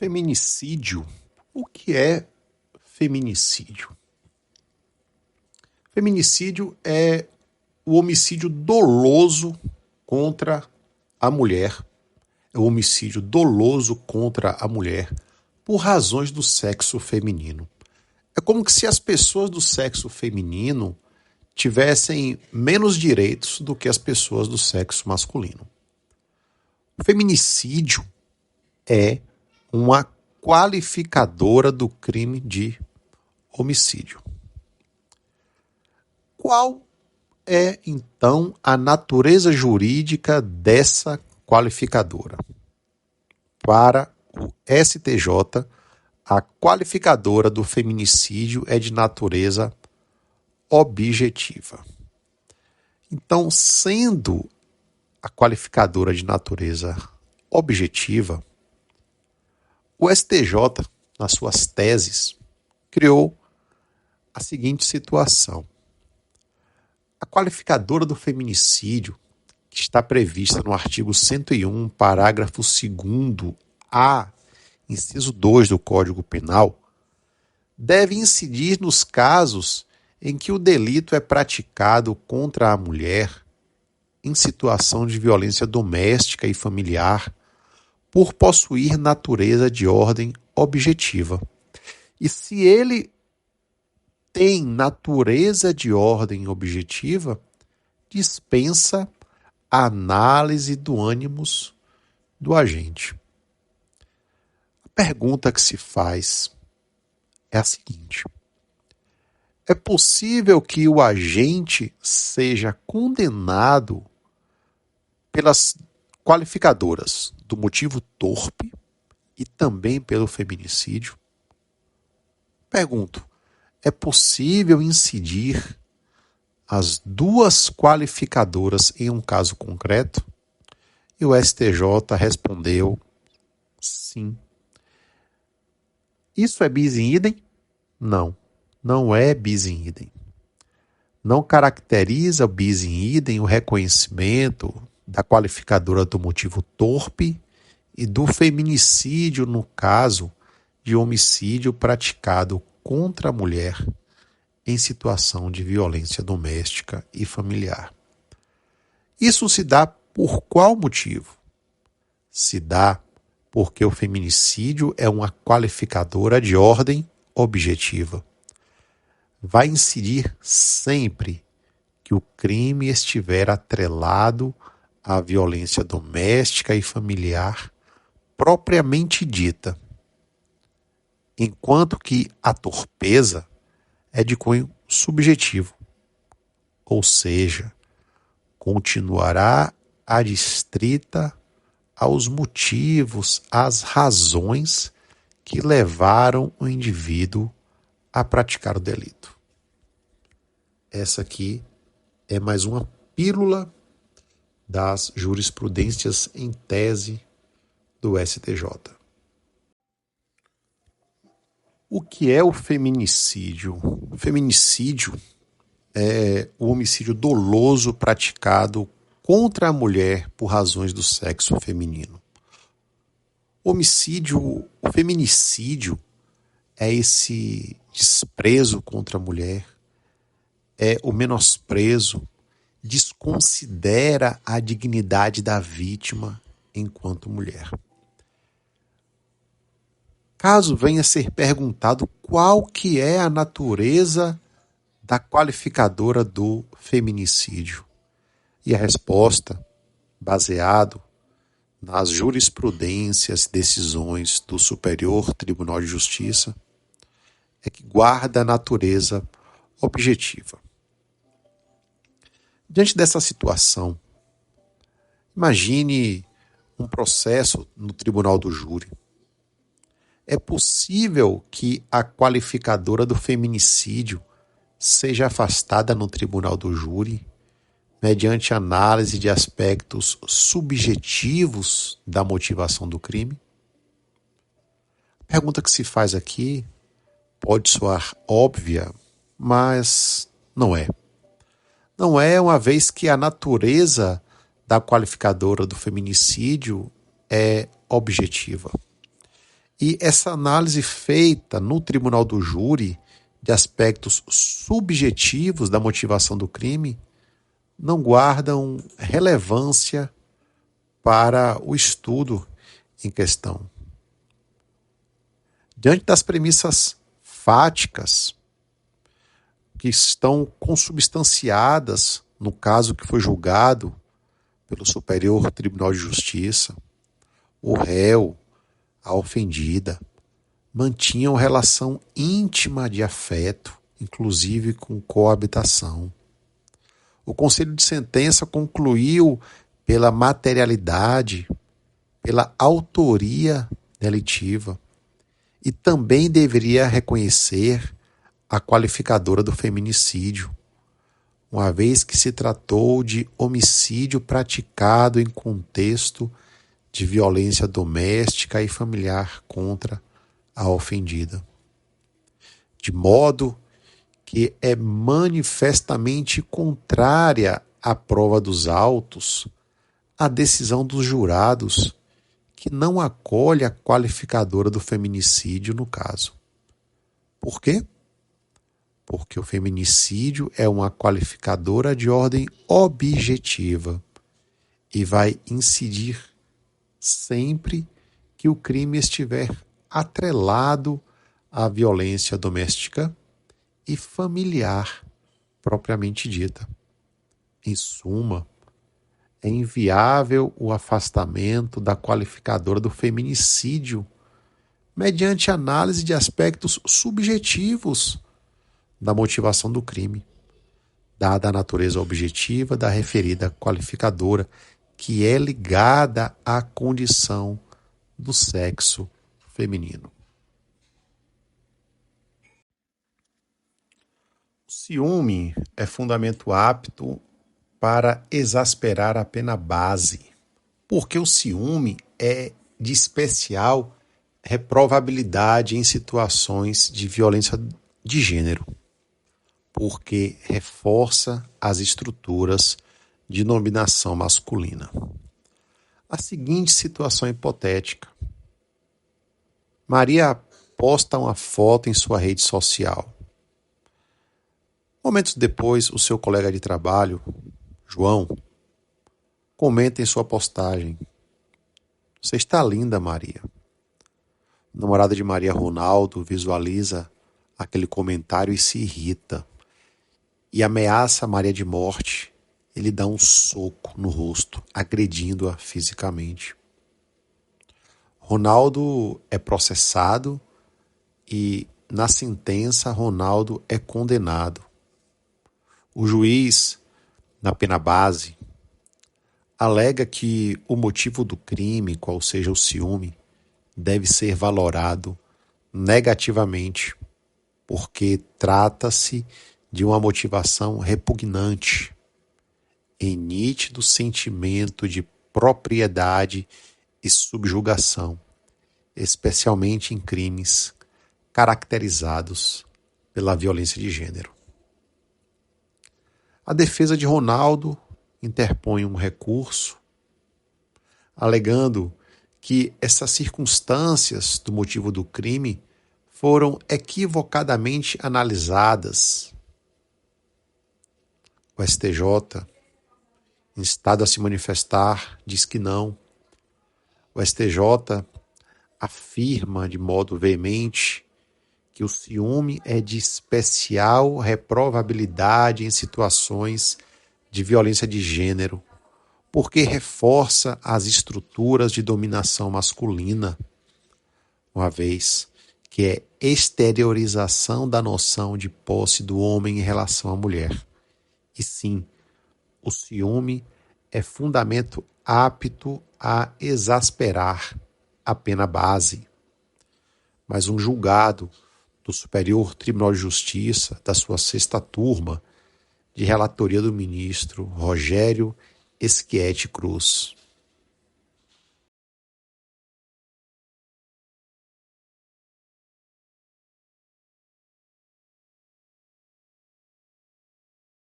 Feminicídio. O que é feminicídio? Feminicídio é o homicídio doloso contra a mulher. É o homicídio doloso contra a mulher por razões do sexo feminino. É como que se as pessoas do sexo feminino tivessem menos direitos do que as pessoas do sexo masculino. O feminicídio é uma qualificadora do crime de homicídio. Qual é, então, a natureza jurídica dessa qualificadora? Para o STJ, a qualificadora do feminicídio é de natureza objetiva. Então, sendo a qualificadora de natureza objetiva, o STJ, nas suas teses, criou a seguinte situação. A qualificadora do feminicídio, que está prevista no artigo 101, parágrafo 2º-A, inciso 2 do Código Penal, deve incidir nos casos em que o delito é praticado contra a mulher em situação de violência doméstica e familiar por possuir natureza de ordem objetiva. E se ele tem natureza de ordem objetiva, dispensa a análise do ânimos do agente. A pergunta que se faz é a seguinte: é possível que o agente seja condenado pelas qualificadoras do motivo torpe e também pelo feminicídio? Pergunto, é possível incidir as duas qualificadoras em um caso concreto? E o STJ respondeu sim. Isso é bis in idem? Não, não é bis in idem. Não caracteriza o bis in idem o reconhecimento da qualificadora do motivo torpe e do feminicídio no caso de homicídio praticado contra a mulher em situação de violência doméstica e familiar. Isso se dá por qual motivo? Se dá porque o feminicídio é uma qualificadora de ordem objetiva. Vai incidir sempre que o crime estiver atrelado à violência doméstica e familiar propriamente dita, enquanto que a torpeza é de cunho subjetivo, ou seja, continuará adstrita aos motivos, às razões que levaram o indivíduo a praticar o delito. Essa aqui é mais uma pílula das jurisprudências em tese do STJ. O que é o feminicídio? O feminicídio é o homicídio doloso praticado contra a mulher por razões do sexo feminino. O feminicídio é esse desprezo contra a mulher, é o menosprezo, desconsidera a dignidade da vítima enquanto mulher. Caso venha a ser perguntado qual que é a natureza da qualificadora do feminicídio, e a resposta, baseado nas jurisprudências e decisões do Superior Tribunal de Justiça, é que guarda a natureza objetiva. Diante dessa situação, imagine um processo no tribunal do júri. É possível que a qualificadora do feminicídio seja afastada no tribunal do júri mediante análise de aspectos subjetivos da motivação do crime? A pergunta que se faz aqui pode soar óbvia, mas não é. Não é, uma vez que a natureza da qualificadora do feminicídio é objetiva. E essa análise feita no tribunal do júri de aspectos subjetivos da motivação do crime não guardam relevância para o estudo em questão. Diante das premissas fáticas que estão consubstanciadas no caso que foi julgado pelo Superior Tribunal de Justiça, o réu, a ofendida, mantinham relação íntima de afeto, inclusive com coabitação. O Conselho de Sentença concluiu pela materialidade, pela autoria delitiva, e também deveria reconhecer a qualificadora do feminicídio, uma vez que se tratou de homicídio praticado em contexto de violência doméstica e familiar contra a ofendida. De modo que é manifestamente contrária à prova dos autos a decisão dos jurados, que não acolhe a qualificadora do feminicídio no caso. Por quê? Porque o feminicídio é uma qualificadora de ordem objetiva e vai incidir sempre que o crime estiver atrelado à violência doméstica e familiar propriamente dita. Em suma, é inviável o afastamento da qualificadora do feminicídio mediante análise de aspectos subjetivos da motivação do crime, dada a natureza objetiva da referida qualificadora, que é ligada à condição do sexo feminino. O ciúme é fundamento apto para exasperar a pena base, porque o ciúme é de especial reprovabilidade em situações de violência de gênero, porque reforça as estruturas de dominação masculina. A seguinte situação hipotética: Maria posta uma foto em sua rede social. Momentos depois, o seu colega de trabalho, João, comenta em sua postagem: "Você está linda, Maria." O namorado de Maria, Ronaldo, visualiza aquele comentário e se irrita e ameaça Maria de morte. Ele dá um soco no rosto, agredindo-a fisicamente. Ronaldo é processado e, na sentença, Ronaldo é condenado. O juiz, na pena base, alega que o motivo do crime, qual seja o ciúme, deve ser valorado negativamente, porque trata-se de uma motivação repugnante, em nítido sentimento de propriedade e subjugação, especialmente em crimes caracterizados pela violência de gênero. A defesa de Ronaldo interpõe um recurso, alegando que essas circunstâncias do motivo do crime foram equivocadamente analisadas. O STJ, instado a se manifestar, diz que não. O STJ afirma de modo veemente que o ciúme é de especial reprovabilidade em situações de violência de gênero, porque reforça as estruturas de dominação masculina, uma vez que é exteriorização da noção de posse do homem em relação à mulher. E sim, o ciúme é fundamento apto a exasperar a pena base. Mas um julgado do Superior Tribunal de Justiça, da sua sexta turma, de relatoria do ministro Rogério Schietti Cruz,